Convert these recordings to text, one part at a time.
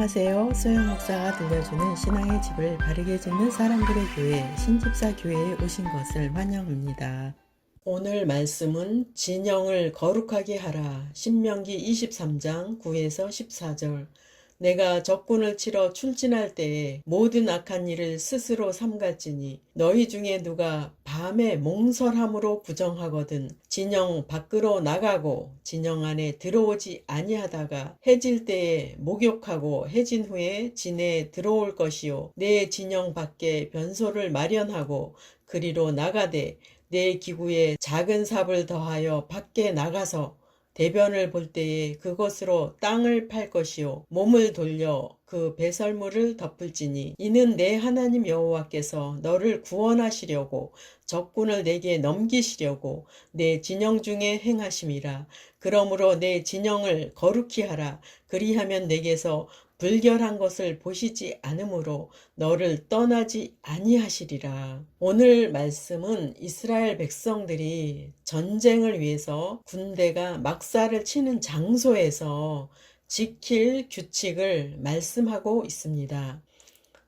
안녕하세요. 소영 목사가 들려주는 신앙의 집을 바르게 짓는 사람들의 교회 신집사 교회에 오신 것을 환영합니다. 오늘 말씀은 진영을 거룩하게 하라. 신명기 23장 9에서 14절. 내가 적군을 치러 출진할 때에 모든 악한 일을 스스로 삼갈지니 너희 중에 누가 밤에 몽설함으로 부정하거든 진영 밖으로 나가고 진영 안에 들어오지 아니하다가 해질 때에 목욕하고 해진 후에 진에 들어올 것이요 내 진영 밖에 변소를 마련하고 그리로 나가되 내 기구에 작은 삽을 더하여 밖에 나가서 대변을 볼 때에 그것으로 땅을 팔 것이요 몸을 돌려 그 배설물을 덮을지니 이는 내 하나님 여호와께서 너를 구원하시려고 적군을 내게 넘기시려고 내 진영 중에 행하심이라. 그러므로 내 진영을 거룩히 하라. 그리하면 내게서 불결한 것을 보시지 않으므로 너를 떠나지 아니하시리라. 오늘 말씀은 이스라엘 백성들이 전쟁을 위해서 군대가 막사를 치는 장소에서 지킬 규칙을 말씀하고 있습니다.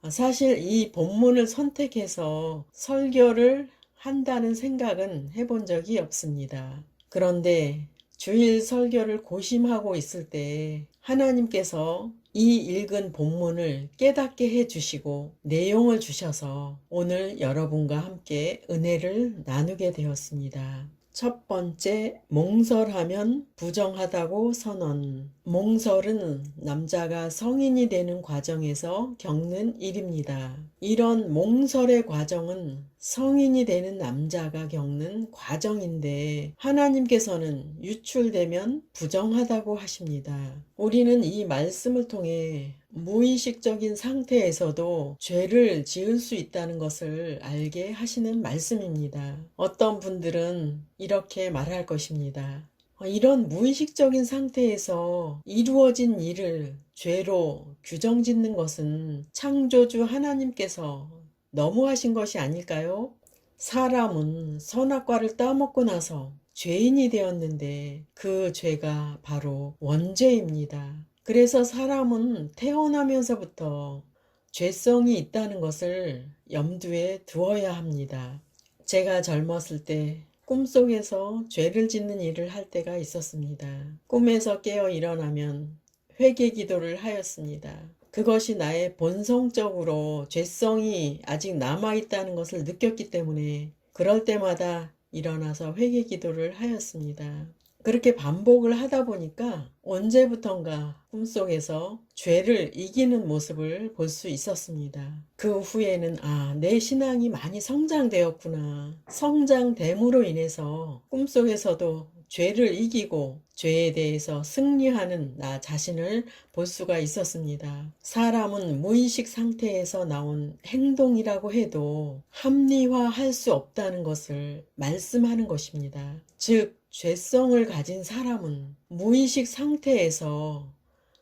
사실 이 본문을 선택해서 설교를 한다는 생각은 해본 적이 없습니다. 그런데 주일 설교를 고심하고 있을 때 하나님께서 이 읽은 본문을 깨닫게 해주시고 내용을 주셔서 오늘 여러분과 함께 은혜를 나누게 되었습니다. 첫 번째, 몽설하면 부정하다고 선언. 몽설은 남자가 성인이 되는 과정에서 겪는 일입니다. 이런 몽설의 과정은 성인이 되는 남자가 겪는 과정인데 하나님께서는 유출되면 부정하다고 하십니다. 우리는 이 말씀을 통해 무의식적인 상태에서도 죄를 지을 수 있다는 것을 알게 하시는 말씀입니다. 어떤 분들은 이렇게 말할 것입니다. 이런 무의식적인 상태에서 이루어진 일을 죄로 규정짓는 것은 창조주 하나님께서 너무하신 것이 아닐까요? 사람은 선악과를 따먹고 나서 죄인이 되었는데 그 죄가 바로 원죄입니다. 그래서 사람은 태어나면서부터 죄성이 있다는 것을 염두에 두어야 합니다. 제가 젊었을 때 꿈속에서 죄를 짓는 일을 할 때가 있었습니다. 꿈에서 깨어 일어나면 회개 기도를 하였습니다. 그것이 나의 본성적으로 죄성이 아직 남아있다는 것을 느꼈기 때문에 그럴 때마다 일어나서 회개 기도를 하였습니다. 그렇게 반복을 하다 보니까 언제부턴가 꿈속에서 죄를 이기는 모습을 볼 수 있었습니다. 그 후에는 내 신앙이 많이 성장되었구나. 성장됨으로 인해서 꿈속에서도 죄를 이기고 죄에 대해서 승리하는 나 자신을 볼 수가 있었습니다. 사람은 무의식 상태에서 나온 행동이라고 해도 합리화할 수 없다는 것을 말씀하는 것입니다. 즉, 죄성을 가진 사람은 무의식 상태에서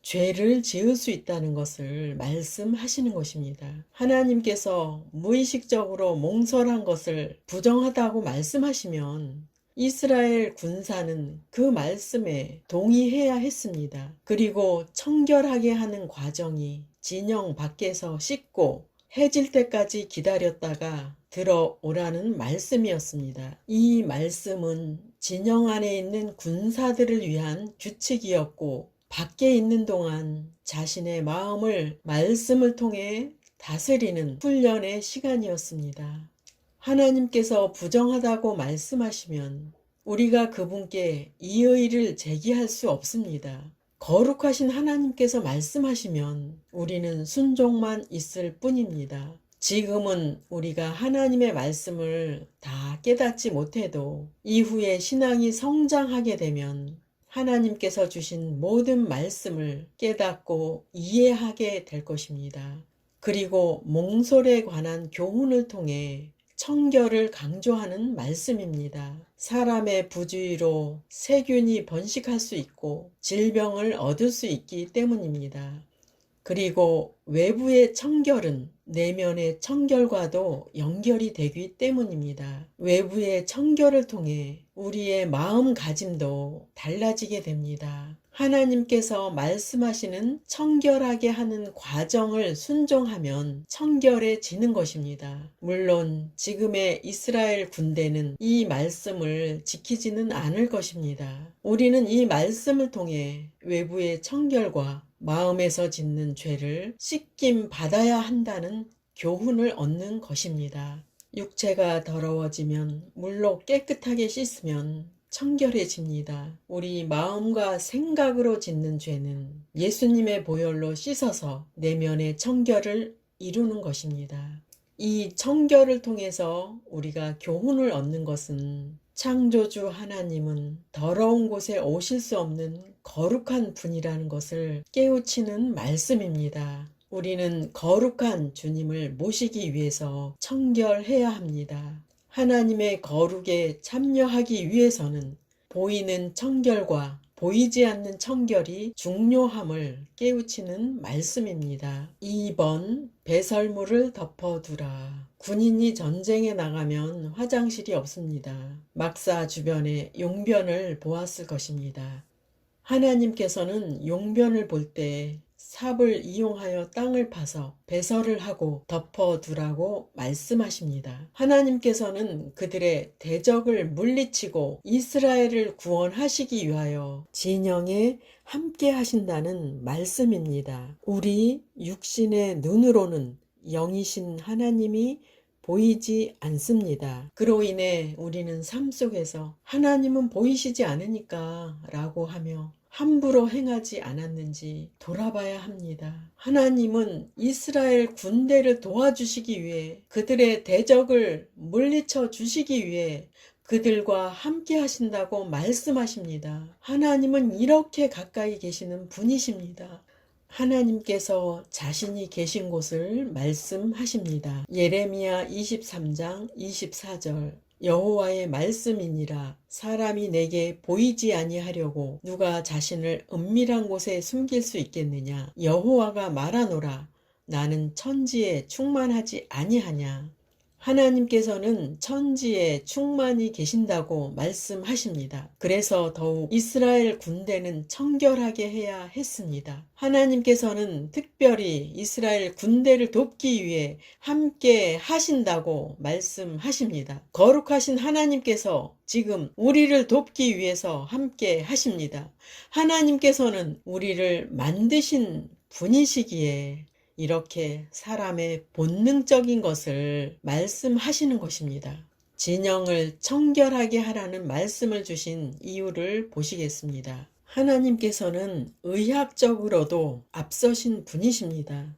죄를 지을 수 있다는 것을 말씀하시는 것입니다. 하나님께서 무의식적으로 몽설한 것을 부정하다고 말씀하시면 이스라엘 군사는 그 말씀에 동의해야 했습니다. 그리고 청결하게 하는 과정이 진영 밖에서 씻고 해질 때까지 기다렸다가 들어오라는 말씀이었습니다. 이 말씀은 진영 안에 있는 군사들을 위한 규칙이었고 밖에 있는 동안 자신의 마음을 말씀을 통해 다스리는 훈련의 시간이었습니다. 하나님께서 부정하다고 말씀하시면 우리가 그분께 이의를 제기할 수 없습니다. 거룩하신 하나님께서 말씀하시면 우리는 순종만 있을 뿐입니다. 지금은 우리가 하나님의 말씀을 다 깨닫지 못해도 이후에 신앙이 성장하게 되면 하나님께서 주신 모든 말씀을 깨닫고 이해하게 될 것입니다. 그리고 몽설에 관한 교훈을 통해 청결을 강조하는 말씀입니다. 사람의 부주의로 세균이 번식할 수 있고 질병을 얻을 수 있기 때문입니다. 그리고 외부의 청결은 내면의 청결과도 연결이 되기 때문입니다. 외부의 청결을 통해 우리의 마음가짐도 달라지게 됩니다. 하나님께서 말씀하시는 청결하게 하는 과정을 순종하면 청결해지는 것입니다. 물론 지금의 이스라엘 군대는 이 말씀을 지키지는 않을 것입니다. 우리는 이 말씀을 통해 외부의 청결과 마음에서 짓는 죄를 씻김 받아야 한다는 교훈을 얻는 것입니다. 육체가 더러워지면 물로 깨끗하게 씻으면 청결해집니다. 우리 마음과 생각으로 짓는 죄는 예수님의 보혈로 씻어서 내면의 청결을 이루는 것입니다. 이 청결을 통해서 우리가 교훈을 얻는 것은 창조주 하나님은 더러운 곳에 오실 수 없는 거룩한 분이라는 것을 깨우치는 말씀입니다. 우리는 거룩한 주님을 모시기 위해서 청결해야 합니다. 하나님의 거룩에 참여하기 위해서는 보이는 청결과 보이지 않는 청결이 중요함을 깨우치는 말씀입니다. 2번 배설물을 덮어두라. 군인이 전쟁에 나가면 화장실이 없습니다. 막사 주변에 용변을 보았을 것입니다. 하나님께서는 용변을 볼 때 삽을 이용하여 땅을 파서 배설을 하고 덮어두라고 말씀하십니다. 하나님께서는 그들의 대적을 물리치고 이스라엘을 구원하시기 위하여 진영에 함께 하신다는 말씀입니다. 우리 육신의 눈으로는 영이신 하나님이 보이지 않습니다. 그로 인해 우리는 삶 속에서 하나님은 보이시지 않으니까 라고 하며 함부로 행하지 않았는지 돌아봐야 합니다. 하나님은 이스라엘 군대를 도와주시기 위해 그들의 대적을 물리쳐 주시기 위해 그들과 함께 하신다고 말씀하십니다. 하나님은 이렇게 가까이 계시는 분이십니다. 하나님께서 자신이 계신 곳을 말씀하십니다. 예레미야 23장 24절 여호와의 말씀이니라. 사람이 내게 보이지 아니하려고 누가 자신을 은밀한 곳에 숨길 수 있겠느냐. 여호와가 말하노라. 나는 천지에 충만하지 아니하냐. 하나님께서는 천지에 충만히 계신다고 말씀하십니다. 그래서 더욱 이스라엘 군대는 청결하게 해야 했습니다. 하나님께서는 특별히 이스라엘 군대를 돕기 위해 함께 하신다고 말씀하십니다. 거룩하신 하나님께서 지금 우리를 돕기 위해서 함께 하십니다. 하나님께서는 우리를 만드신 분이시기에 이렇게 사람의 본능적인 것을 말씀하시는 것입니다. 진영을 청결하게 하라는 말씀을 주신 이유를 보시겠습니다. 하나님께서는 의학적으로도 앞서신 분이십니다.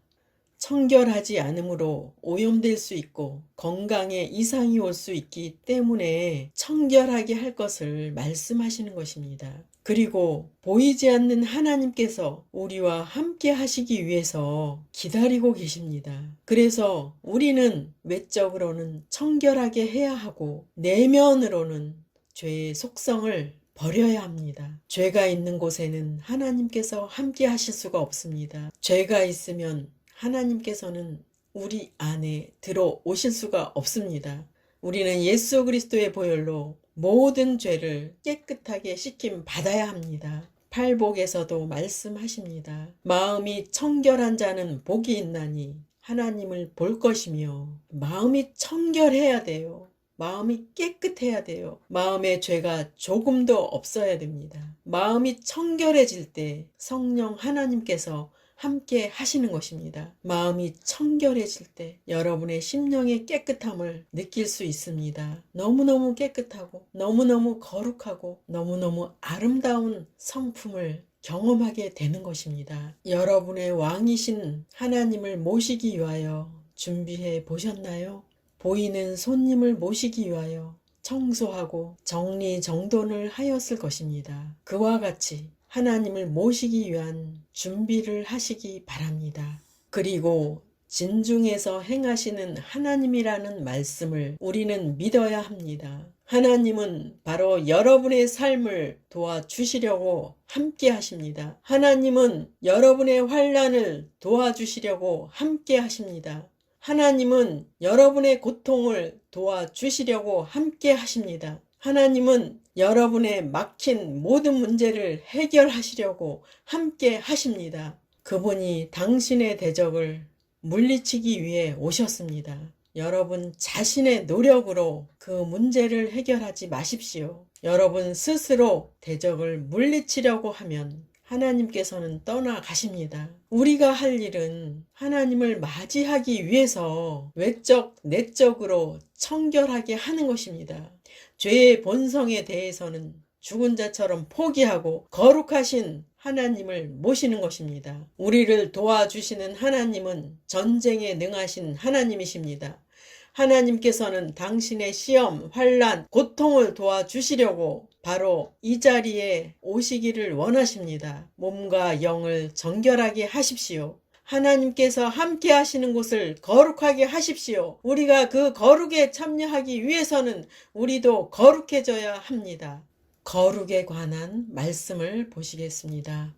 청결하지 않으므로 오염될 수 있고 건강에 이상이 올 수 있기 때문에 청결하게 할 것을 말씀하시는 것입니다. 그리고 보이지 않는 하나님께서 우리와 함께 하시기 위해서 기다리고 계십니다. 그래서 우리는 외적으로는 청결하게 해야 하고 내면으로는 죄의 속성을 버려야 합니다. 죄가 있는 곳에는 하나님께서 함께 하실 수가 없습니다. 죄가 있으면 하나님께서는 우리 안에 들어오실 수가 없습니다. 우리는 예수 그리스도의 보혈로 모든 죄를 깨끗하게 씻김 받아야 합니다. 팔복에서도 말씀하십니다. 마음이 청결한 자는 복이 있나니 하나님을 볼 것이며 마음이 청결해야 돼요. 마음이 깨끗해야 돼요. 마음에 죄가 조금도 없어야 됩니다. 마음이 청결해질 때 성령 하나님께서 함께 하시는 것입니다. 마음이 청결해질 때 여러분의 심령의 깨끗함을 느낄 수 있습니다. 너무너무 깨끗하고 너무너무 거룩하고 너무너무 아름다운 성품을 경험하게 되는 것입니다. 여러분의 왕이신 하나님을 모시기 위하여 준비해 보셨나요? 보이는 손님을 모시기 위하여 청소하고 정리정돈을 하였을 것입니다. 그와 같이 하나님을 모시기 위한 준비를 하시기 바랍니다. 그리고 진중에서 행하시는 하나님이라는 말씀을 우리는 믿어야 합니다. 하나님은 바로 여러분의 삶을 도와주시려고 함께 하십니다. 하나님은 여러분의 환난을 도와주시려고 함께 하십니다. 하나님은 여러분의 고통을 도와주시려고 함께 하십니다. 하나님은 여러분의 막힌 모든 문제를 해결하시려고 함께 하십니다. 그분이 당신의 대적을 물리치기 위해 오셨습니다. 여러분 자신의 노력으로 그 문제를 해결하지 마십시오. 여러분 스스로 대적을 물리치려고 하면 하나님께서는 떠나가십니다. 우리가 할 일은 하나님을 맞이하기 위해서 외적, 내적으로 청결하게 하는 것입니다. 죄의 본성에 대해서는 죽은 자처럼 포기하고 거룩하신 하나님을 모시는 것입니다. 우리를 도와주시는 하나님은 전쟁에 능하신 하나님이십니다. 하나님께서는 당신의 시험, 환난, 고통을 도와주시려고 바로 이 자리에 오시기를 원하십니다. 몸과 영을 정결하게 하십시오. 하나님께서 함께 하시는 곳을 거룩하게 하십시오. 우리가 그 거룩에 참여하기 위해서는 우리도 거룩해져야 합니다. 거룩에 관한 말씀을 보시겠습니다.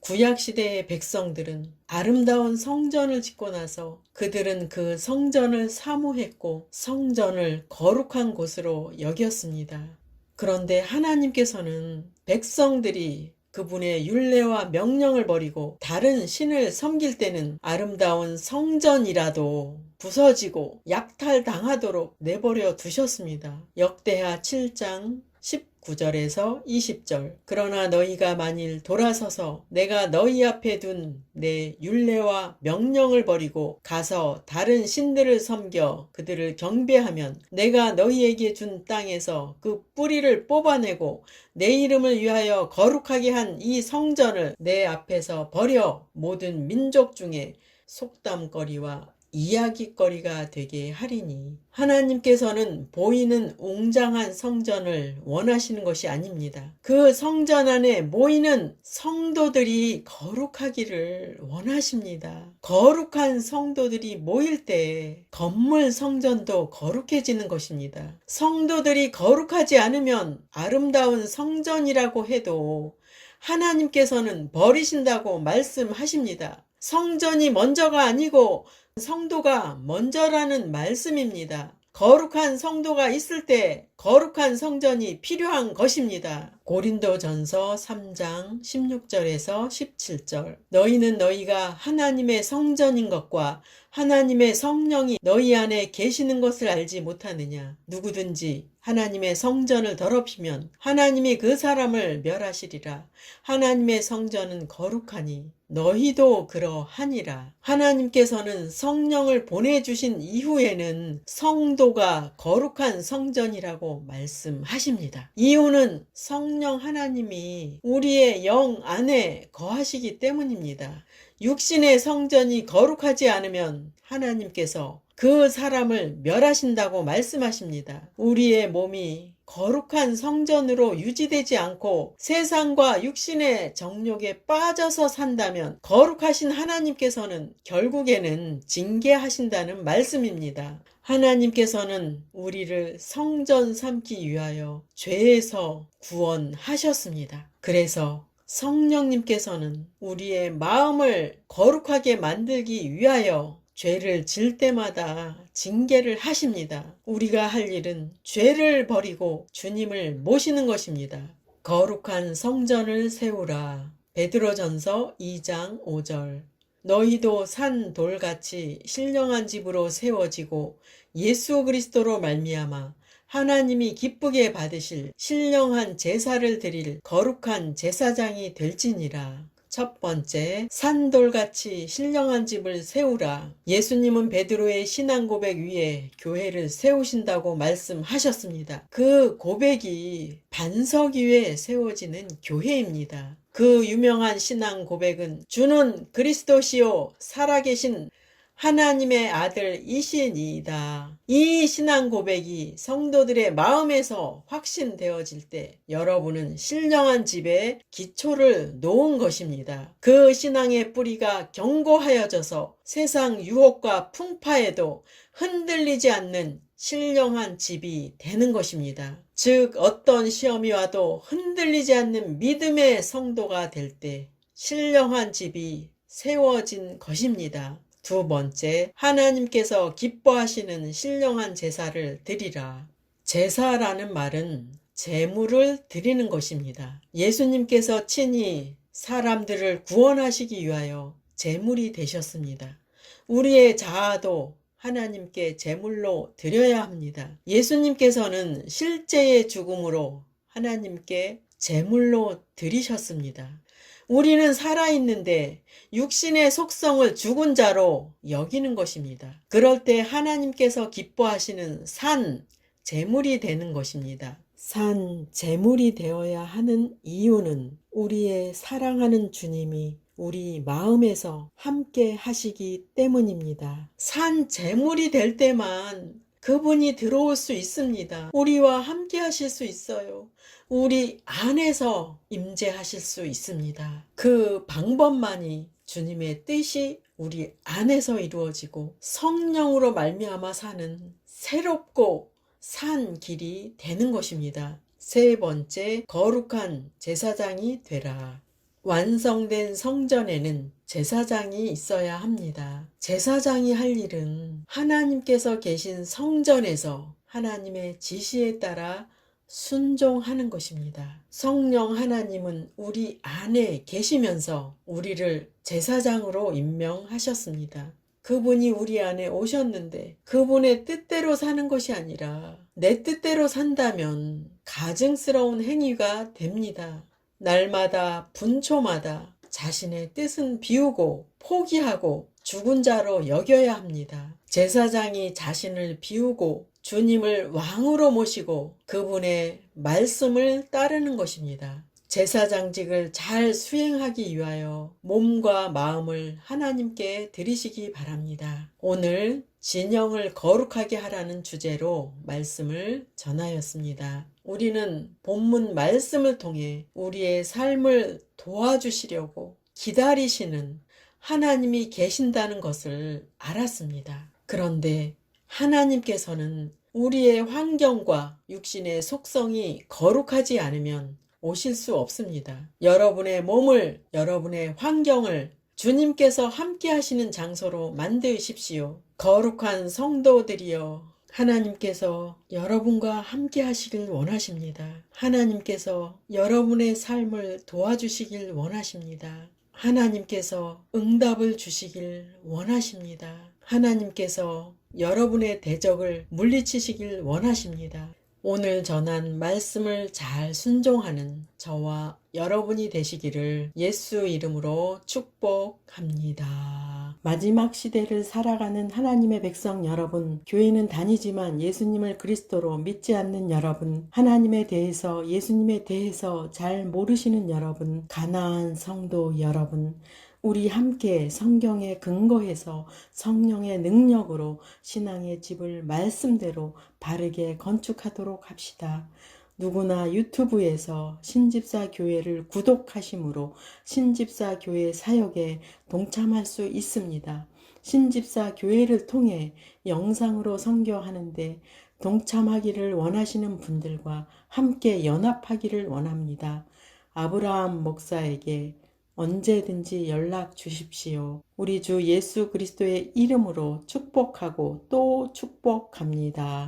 구약시대의 백성들은 아름다운 성전을 짓고 나서 그들은 그 성전을 사모했고 성전을 거룩한 곳으로 여겼습니다. 그런데 하나님께서는 백성들이 그분의 율례와 명령을 버리고 다른 신을 섬길 때는 아름다운 성전이라도 부서지고 약탈당하도록 내버려 두셨습니다. 역대하 7장 19절에서 20절. 그러나 너희가 만일 돌아서서 내가 너희 앞에 둔 내 율례와 명령을 버리고 가서 다른 신들을 섬겨 그들을 경배하면 내가 너희에게 준 땅에서 그 뿌리를 뽑아내고 내 이름을 위하여 거룩하게 한 이 성전을 내 앞에서 버려 모든 민족 중에 속담거리와 이야기거리가 되게 하리니. 하나님께서는 보이는 웅장한 성전을 원하시는 것이 아닙니다. 그 성전 안에 모이는 성도들이 거룩하기를 원하십니다. 거룩한 성도들이 모일 때 건물 성전도 거룩해지는 것입니다. 성도들이 거룩하지 않으면 아름다운 성전이라고 해도 하나님께서는 버리신다고 말씀하십니다. 성전이 먼저가 아니고 성도가 먼저라는 말씀입니다. 거룩한 성도가 있을 때 거룩한 성전이 필요한 것입니다. 고린도전서 3장 16절에서 17절. 너희는 너희가 하나님의 성전인 것과 하나님의 성령이 너희 안에 계시는 것을 알지 못하느냐. 누구든지 하나님의 성전을 더럽히면 하나님이 그 사람을 멸하시리라. 하나님의 성전은 거룩하니 너희도 그러하니라. 하나님께서는 성령을 보내주신 이후에는 성도가 거룩한 성전이라고 말씀하십니다. 이유는 성령 하나님이 우리의 영 안에 거하시기 때문입니다. 육신의 성전이 거룩하지 않으면 하나님께서 그 사람을 멸하신다고 말씀하십니다. 우리의 몸이 거룩한 성전으로 유지되지 않고 세상과 육신의 정욕에 빠져서 산다면 거룩하신 하나님께서는 결국에는 징계하신다는 말씀입니다. 하나님께서는 우리를 성전 삼기 위하여 죄에서 구원하셨습니다. 그래서 성령님께서는 우리의 마음을 거룩하게 만들기 위하여 죄를 질 때마다 징계를 하십니다. 우리가 할 일은 죄를 버리고 주님을 모시는 것입니다. 거룩한 성전을 세우라. 베드로전서 2장 5절. 너희도 산 돌같이 신령한 집으로 세워지고 예수 그리스도로 말미암아 하나님이 기쁘게 받으실 신령한 제사를 드릴 거룩한 제사장이 될지니라. 첫 번째, 산돌같이 신령한 집을 세우라. 예수님은 베드로의 신앙 고백 위에 교회를 세우신다고 말씀하셨습니다. 그 고백이 반석 위에 세워지는 교회입니다. 그 유명한 신앙 고백은 주는 그리스도시요 살아계신 하나님의 아들이시니이다. 이 신앙 고백이 성도들의 마음에서 확신되어질 때 여러분은 신령한 집에 기초를 놓은 것입니다. 그 신앙의 뿌리가 견고하여져서 세상 유혹과 풍파에도 흔들리지 않는 신령한 집이 되는 것입니다. 즉 어떤 시험이 와도 흔들리지 않는 믿음의 성도가 될 때 신령한 집이 세워진 것입니다. 두 번째, 하나님께서 기뻐하시는 신령한 제사를 드리라. 제사라는 말은 제물을 드리는 것입니다. 예수님께서 친히 사람들을 구원하시기 위하여 제물이 되셨습니다. 우리의 자아도 하나님께 제물로 드려야 합니다. 예수님께서는 실제의 죽음으로 하나님께 제물로 드리셨습니다. 우리는 살아있는데 육신의 속성을 죽은 자로 여기는 것입니다. 그럴 때 하나님께서 기뻐하시는 산 제물이 되는 것입니다. 산 제물이 되어야 하는 이유는 우리의 사랑하는 주님이 우리 마음에서 함께 하시기 때문입니다. 산 제물이 될 때만 그분이 들어올 수 있습니다. 우리와 함께 하실 수 있어요. 우리 안에서 임재하실 수 있습니다. 그 방법만이 주님의 뜻이 우리 안에서 이루어지고 성령으로 말미암아 사는 새롭고 산 길이 되는 것입니다. 세 번째, 거룩한 제사장이 되라. 완성된 성전에는 제사장이 있어야 합니다. 제사장이 할 일은 하나님께서 계신 성전에서 하나님의 지시에 따라 순종하는 것입니다. 성령 하나님은 우리 안에 계시면서 우리를 제사장으로 임명하셨습니다. 그분이 우리 안에 오셨는데 그분의 뜻대로 사는 것이 아니라 내 뜻대로 산다면 가증스러운 행위가 됩니다. 날마다 분초마다 자신의 뜻은 비우고 포기하고 죽은 자로 여겨야 합니다. 제사장이 자신을 비우고 주님을 왕으로 모시고 그분의 말씀을 따르는 것입니다. 제사장직을 잘 수행하기 위하여 몸과 마음을 하나님께 드리시기 바랍니다. 오늘 진영을 거룩하게 하라는 주제로 말씀을 전하였습니다. 우리는 본문 말씀을 통해 우리의 삶을 도와주시려고 기다리시는 하나님이 계신다는 것을 알았습니다. 그런데 하나님께서는 우리의 환경과 육신의 속성이 거룩하지 않으면 오실 수 없습니다. 여러분의 몸을, 여러분의 환경을 주님께서 함께 하시는 장소로 만드십시오. 거룩한 성도들이여, 하나님께서 여러분과 함께 하시길 원하십니다. 하나님께서 여러분의 삶을 도와주시길 원하십니다. 하나님께서 응답을 주시길 원하십니다. 하나님께서 여러분의 대적을 물리치시길 원하십니다. 오늘 전한 말씀을 잘 순종하는 저와 여러분이 되시기를 예수 이름으로 축복합니다. 마지막 시대를 살아가는 하나님의 백성 여러분, 교회는 다니지만 예수님을 그리스도로 믿지 않는 여러분, 하나님에 대해서 예수님에 대해서 잘 모르시는 여러분, 가나안 성도 여러분, 우리 함께 성경에 근거해서 성령의 능력으로 신앙의 집을 말씀대로 바르게 건축하도록 합시다. 누구나 유튜브에서 신집사 교회를 구독하심으로 신집사 교회 사역에 동참할 수 있습니다. 신집사 교회를 통해 영상으로 선교하는데 동참하기를 원하시는 분들과 함께 연합하기를 원합니다. 아브라함 목사에게 언제든지 연락 주십시오. 우리 주 예수 그리스도의 이름으로 축복하고 또 축복합니다.